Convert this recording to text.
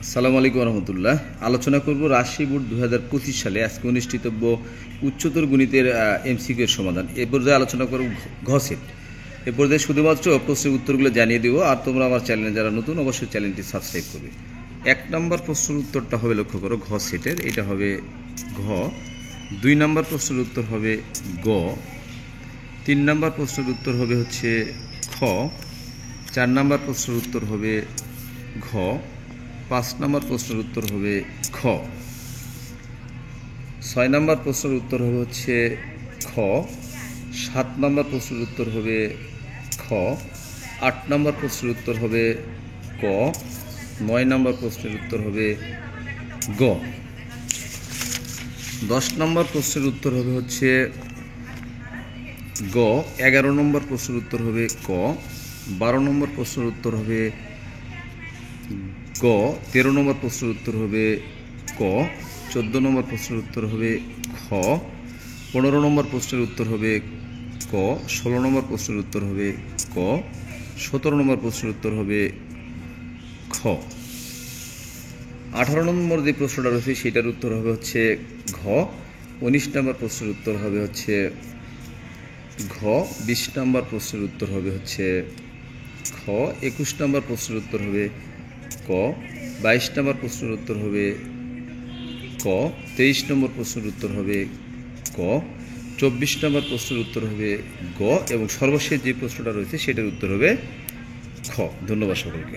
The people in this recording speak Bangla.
আসসালামু আলাইকুম রহমতুল্লাহ। আলোচনা করব রাজশাহী বোর্ড 2025 সালে আজকে অনুষ্ঠিতব্য উচ্চতর গণিতের এমসিকিউ এর সমাধান। এ পর্যায়ে আলোচনা করব ঘ সেট। এ পর্যায়ে শুধুমাত্র প্রশ্নের উত্তরগুলো জানিয়ে দেবো, আর তোমরা আমার চ্যানেলে যারা নতুন অবশ্যই চ্যানেলটি সাবস্ক্রাইব করবে। 1 নম্বর প্রশ্নের উত্তরটা হবে, লক্ষ্য করো, ঘ সেটের এটা হবে ঘ। 2 নম্বর প্রশ্নের উত্তর হবে গ। 3 নম্বর প্রশ্নের উত্তর হবে হচ্ছে খ। 4 নম্বর প্রশ্নের উত্তর হবে ঘ। 5 নম্বর প্রশ্নের উত্তর হবে খ। 6 নম্বর প্রশ্নের উত্তর হবে হচ্ছে খ। 7 নম্বর প্রশ্নের উত্তর হবে খ। 8 নম্বর প্রশ্নের উত্তর হবে ক। 9 নম্বর প্রশ্নের উত্তর হবে গ। 10 নম্বর প্রশ্নের উত্তর হবে হচ্ছে গ। 11 নম্বর প্রশ্নের উত্তর হবে ক। 12 নম্বর প্রশ্নের উত্তর হবে গ। 13 নম্বর প্রশ্নের উত্তর হবে ক। 14 নম্বর প্রশ্নের উত্তর হবে খ। 15 নম্বর প্রশ্নের উত্তর হবে ক। 16 নম্বর প্রশ্নের উত্তর হবে ক। 17 নম্বর প্রশ্নের উত্তর হবে খ। 18 নম্বর যে প্রশ্নটা রয়েছে সেটার উত্তর হবে হচ্ছে ঘ। 19 নম্বর প্রশ্নের উত্তর হবে হচ্ছে ঘ। 20 নম্বর প্রশ্নের উত্তর হবে হচ্ছে খ। 21 নম্বর প্রশ্নের উত্তর হবে ক। 22 নম্বর প্রশ্নের উত্তর হবে ক। 23 নম্বর প্রশ্নের উত্তর হবে ক। 24 নম্বর প্রশ্নের উত্তর হবে গ, এবং সর্বশেষ যে প্রশ্নটা রয়েছে সেটার উত্তর হবে খ। ধন্যবাদ সকলকে।